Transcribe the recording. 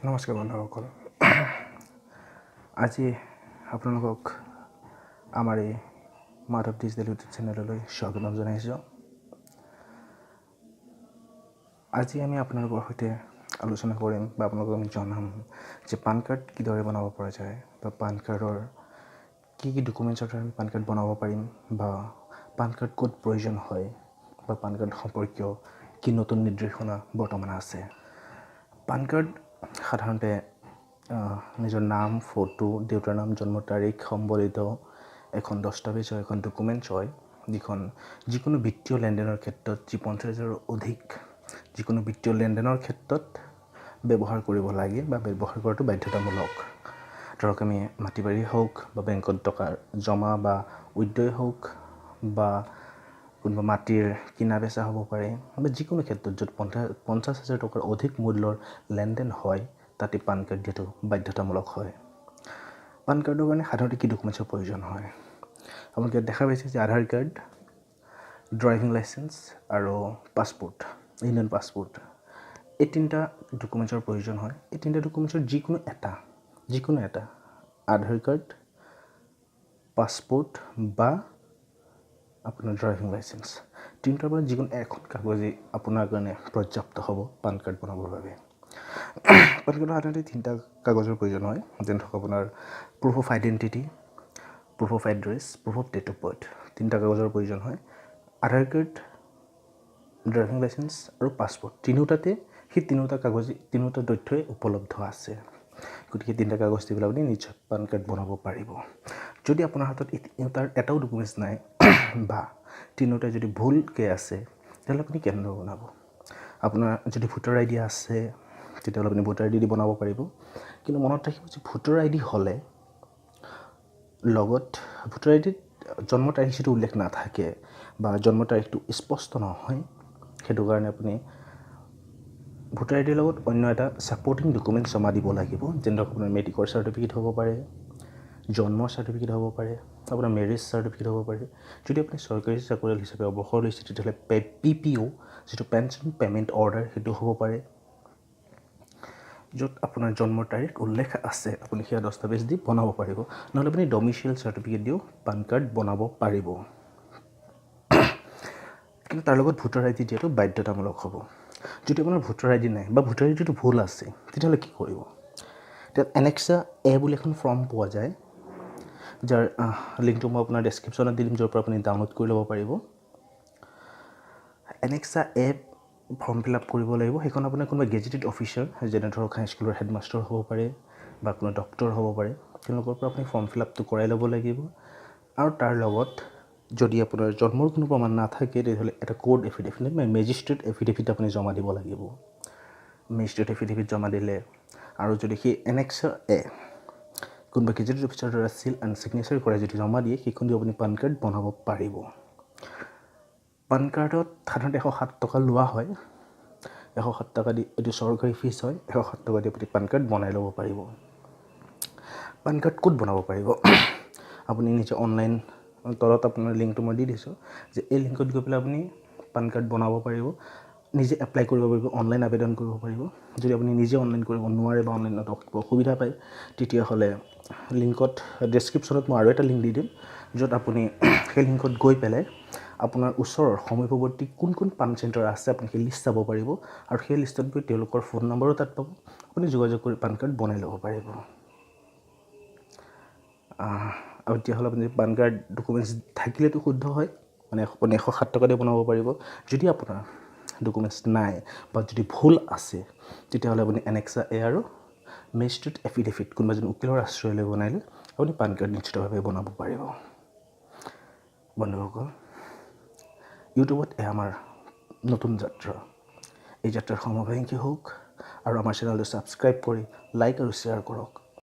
নমস্কাৰ বন্ধুসকল, আজি আপোনালোকক আমাৰ এই মাধৱ ডিজিটেল ইউটিউব চেনেললৈ স্বাগতম জনাইছোঁ। আজি আমি আপোনালোকৰ সৈতে আলোচনা কৰিম বা আপোনালোকক আমি জনাম যে পান কাৰ্ড কিদৰে বনাব পৰা যায় বা পান কাৰ্ডৰ কি ডকুমেণ্টছৰ দ্বাৰা আমি পান কাৰ্ড বনাব পাৰিম বা পান কাৰ্ড ক'ত প্ৰয়োজন হয় বা পান কাৰ্ড সম্পৰ্কীয় কি নতুন নিৰ্দেশনা বৰ্তমান আছে। পান কাৰ্ড সাধাৰণতে নিজৰ নাম, ফটো, দেউতাৰ নাম, জন্ম তাৰিখ সম্বলিত এখন দস্তাবেজ হয়, এখন ডকুমেণ্টছ হয়, যিকোনো বিত্তীয় লেনদেনৰ ক্ষেত্ৰত 50,000ৰ অধিক যিকোনো বিত্তীয় লেনদেনৰ ক্ষেত্ৰত ব্যৱহাৰ কৰিব লাগে বা ব্যৱহাৰ কৰাটো বাধ্যতামূলক। ধৰক আমি মাটি বাৰী হওক বা বেংকত টকা জমা বা উদ্যয় হওক বা কোনোবা মাটিৰ কিনা বেচা হ'ব পাৰে বা যিকোনো ক্ষেত্ৰত য'ত 50,000 টকাৰ অধিক মূল্যৰ লেনদেন হয় তাতে পান কাৰ্ড দিয়াটো বাধ্যতামূলক হয়। পান কাৰ্ডৰ কাৰণে সাধাৰণতে কি ডকুমেণ্টছৰ প্ৰয়োজন হয়? আপোনালোকে দেখা পাইছে যে আধাৰ কাৰ্ড, ড্ৰাইভিং লাইচেঞ্চ আৰু পাছপোৰ্ট, ইণ্ডিয়ান পাছপোৰ্ট, এই তিনিটা ডকুমেণ্টছৰ প্ৰয়োজন হয়। এই তিনিটা ডকুমেণ্টছৰ যিকোনো এটা আধাৰ কাৰ্ড, পাছপোৰ্ট বা আপোনাৰ ড্ৰাইভিং লাইচেঞ্চ, তিনিটাৰ পৰা যিকোনো এখন কাগজেই আপোনাৰ কাৰণে পৰ্যাপ্ত হ'ব পান কাৰ্ড বনাবৰ বাবে। পান কাৰ্ডৰ সাধাৰণতে তিনিটা কাগজৰ প্ৰয়োজন হয়, যেনে ধৰক আপোনাৰ proof of identity, proof of address, proof of date of birth, তিনিটা কাগজৰ প্ৰয়োজন হয়। আধাৰ কাৰ্ড, ড্ৰাইভিং লাইচেঞ্চ আৰু পাছপোৰ্ট, সেই তিনিওটা তথ্যই উপলব্ধ আছে। গতিকে তিনিটা কাগজ দি পেলাই আপুনি নিশ্চয় পান কাৰ্ড বনাব পাৰিব। যদি আপোনাৰ হাতত এটাও ডকুমেণ্টছ নাই বা তিনিওটাই যদি ভুলকৈ আছে তেতিয়াহ'লে আপুনি কেনেদৰে বনাব? আপোনাৰ যদি ভোটাৰ আই ডি আছে তেতিয়াহ'লে আপুনি ভোটাৰ আই ডি বনাব পাৰিব। কিন্তু মনত ৰাখিব যে ভোটাৰ আই ডি হ'লে লগত ভোটাৰ আই ডিত জন্ম তাৰিখ যিটো উল্লেখ নাথাকে বা জন্ম তাৰিখটো স্পষ্ট নহয়, সেইটো কাৰণে আপুনি ভোটাৰ আই ডিৰ লগত অন্য এটা ছাপৰ্টিং ডকুমেণ্টছ জমা দিব লাগিব। যেনে ধৰক আপোনাৰ মেট্ৰিকৰ চাৰ্টিফিকেট হ'ব পাৰে, জন্মৰ চাৰ্টিফিকেট হ'ব পাৰে, আপোনাৰ মেৰেজ চাৰ্টিফিকেট হ'ব পাৰে। যদি আপুনি চৰকাৰী চাকৰিয়াল হিচাপে অৱসৰ লৈছে তেতিয়াহ'লে PPO যিটো পেঞ্চন পে'মেণ্ট অৰ্ডাৰ সেইটো হ'ব পাৰে, য'ত আপোনাৰ জন্মৰ তাৰিখ উল্লেখ আছে, আপুনি সেয়া দস্তাবেজ দি বনাব পাৰিব। নহ'লে আপুনি ডমিচিয়েল চাৰ্টিফিকেট দিও পান কাৰ্ড বনাব পাৰিব। কিন্তু তাৰ লগত ভোটাৰ আই ডি দিয়াটো বাধ্যতামূলক হ'ব। যদি আপোনাৰ ভোটাৰ আই ডি নাই বা ভোটাৰ আই ডিটো ভুল আছে তেতিয়াহ'লে কি কৰিব? তেতিয়া এনেক্সা এ বুলি এখন ফৰ্ম পোৱা যায়, যাৰ লিংকটো মই আপোনাৰ ডেছক্ৰিপশ্যনত দি দিম, য'ৰ পৰা আপুনি ডাউনলোড কৰি ল'ব পাৰিব। এনেক্সা এ ফৰ্ম ফিল আপ কৰিব লাগিব। সেইখন আপোনাৰ কোনোবা গেজেটেড অফিচাৰ, যেনে ধৰক হাইস্কুলৰ হেডমাষ্টাৰ হ'ব পাৰে বা কোনো ডক্টৰ হ'ব পাৰে, তেওঁলোকৰ পৰা আপুনি ফৰ্ম ফিল আপটো কৰাই ল'ব লাগিব। আৰু তাৰ লগত যদি আপোনাৰ জন্মৰ কোনো প্ৰমাণ নাথাকে তেতিয়াহ'লে এটা কোৰ্ট এফিডেভিট বা মেজিষ্ট্ৰেট এফিডেভিট আপুনি জমা দিব লাগিব। মেজিষ্ট্ৰেট এফিডেভিট জমা দিলে আৰু যদি সেই এনেক্সা এ কোনোবা গেজেটেড অফিচাৰৰ দ্বাৰা চিল এণ্ড ছিগনেচাৰ কৰাই যদি জমা দিয়ে, সেইখন দি আপুনি পান কাৰ্ড বনাব পাৰিব। পান কাৰ্ডত সাধাৰণতে 107 টকা লোৱা হয়। 107 টকা দি এইটো চৰকাৰী ফিজ হয়। 107 টকা দি আপুনি পান কাৰ্ড বনাই ল'ব পাৰিব। পান কাৰ্ড ক'ত বনাব পাৰিব? আপুনি নিজে অনলাইন, তলত আপোনাৰ লিংকটো মই দি দিছোঁ, যে এই লিংকত গৈ পেলাই আপুনি পান কাৰ্ড বনাব পাৰিব, নিজে এপ্লাই কৰিব পাৰিব, অনলাইন আবেদন কৰিব পাৰিব। যদি আপুনি নিজে অনলাইন কৰিব নোৱাৰে বা অনলাইনত অসুবিধা পায় তেতিয়াহ'লে লিংকত ডেছক্ৰিপশ্যনত মই আৰু এটা লিংক দি দিম, য'ত আপুনি সেই লিংকত গৈ পেলাই আপোনাৰ ওচৰৰ সমীপৱৰ্তী কোন পান চেণ্টাৰ আছে আপুনি সেই লিষ্ট চাব পাৰিব আৰু সেই লিষ্টত গৈ তেওঁলোকৰ ফোন নম্বৰো তাত পাব। আপুনি যোগাযোগ কৰি পান কাৰ্ড বনাই ল'ব পাৰিব। আৰু তেতিয়াহ'লে আপুনি পান কাৰ্ড ডকুমেণ্টছ থাকিলেতো শুদ্ধ হয়, মানে আপুনি 107 টকা দি বনাব পাৰিব। যদি আপোনাৰ ডকুমেণ্টছ নাই বা যদি ভুল আছে তেতিয়াহ'লে আপুনি এনেক্সা এ আৰু মেজিষ্ট্ৰেট এফিডেভিট কোনোবা এজন উকিলৰ আশ্ৰয় লৈ বনাই আপুনি পান কাৰ্ড নিশ্চিতভাৱে বনাব পাৰিব। বন্ধুসকল, ইউটিউবত আমাৰ নতুন যাত্ৰা, এই যাত্ৰাৰ সমভাগী হওক আৰু আমাৰ চেনেলটো ছাবস্ক্ৰাইব কৰি লাইক আৰু শ্বেয়াৰ কৰক।